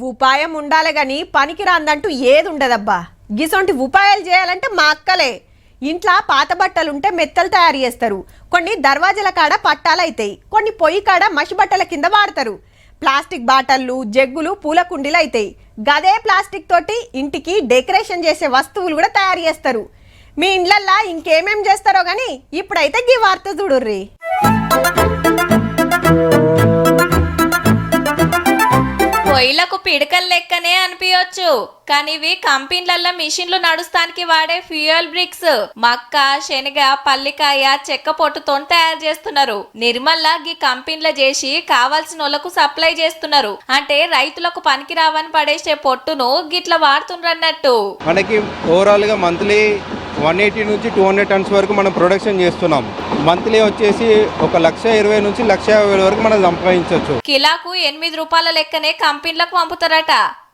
ఉపాయం ఉండాలి గాని పనికి రాందంటూ ఏది ఉండదబ్బా. గిసొంటి ఉపాయాలు చేయాలంటే మా అక్కలే. ఇంట్లో పాత బట్టలుంటే మెత్తలు తయారు చేస్తారు, కొన్ని దర్వాజల కాడ పట్టాలైతాయి, కొన్ని పొయ్యి కాడ మసి బట్టల కింద వాడతారు. ప్లాస్టిక్ బాటళ్ళు జగ్గులు పూల కుండీలు అవుతాయి. గదే ప్లాస్టిక్ తోటి ఇంటికి డెకరేషన్ చేసే వస్తువులు కూడా తయారు చేస్తారు. మీ ఇండ్లల్లా ఇంకేమేం చేస్తారో గాని ఇప్పుడైతే గీ వార్త చూడుర్రి. పొయ్యిలకు పిడకలు లెక్కనే అనిపించవచ్చు, కానీ ఇవి కంపెనీలలో మిషన్లు నడుస్తానికి వాడే ఫ్యూయల్ బ్రిక్స్. మక్క, శనగ, పల్లికాయ, చెక్క పొట్టుతో తయారు చేస్తున్నారు. నిర్మల్లా గీ కంపెనీల చేసి కావాల్సిన వాళ్ళకు సప్లై చేస్తున్నారు. అంటే రైతులకు పనికి రావని పడేసే పొట్టును గిట్ల వాడుతుండ్రన్నట్టు. మనకి ఓవరాల్ గా మంత్లీ 180 నుంచి 200 టన్స్ వరకు మనం ప్రొడక్షన్ చేస్తున్నాం. మంత్లీ వచ్చేసి 1,20,000 నుంచి 1,50,000 వరకు మనం సంపాదించవచ్చు. కిలాకు 8 రూపాయల లెక్కనే కంపెనీలకు పంపుతారట.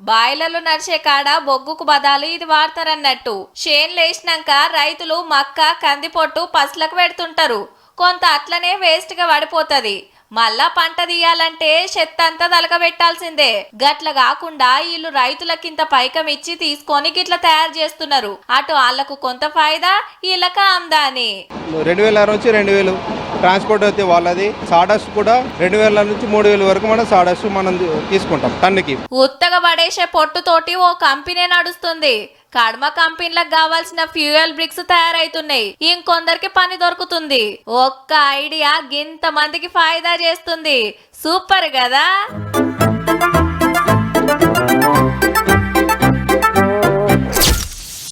బాయిలర్లు నడిచే కాడ బొగ్గుకు బదాలు ఇది వాడతారన్నట్టు. చేన్లు వేసినాక రైతులు మక్క, కందిపొట్టు పసులకు పెడుతుంటారు. కొంత అట్లనే వేస్ట్ గా పడిపోతది. మళ్ళా పంట తీయాలంటే చెత్తంతా తలకబెట్టాల్సిందే. గట్ల కాకుండా వీళ్ళు రైతులకింత పైకం ఇచ్చి తీసుకొని గిట్ల తయారు చేస్తున్నారు. అటు వాళ్ళకు కొంత ఫాయిదా, వీళ్ళకి ఆమ్దాని. 2,000 నుంచి 2,000 ట్రాన్స్పోర్ట్ అయితే వాళ్ళది. సాడస్ట్ కూడా 2,000 నుంచి 3,000 వరకు మనం సాడస్ట్ మనం తీసుకుంటాం టన్నుకి. ఉత్తగా పడేసే పొట్టుతోటి ఓ కంపెనీ నడుస్తుంది. కడమ కంపెనీలకు కావాల్సిన ఫ్యూయల్ బ్రిక్స్ తయారైతున్నాయి. ఇంకొందరికి పని దొరుకుతుంది. ఒక్క ఐడియా గింత మందికి ఫాయిదా చేస్తుంది. సూపర్ కదా.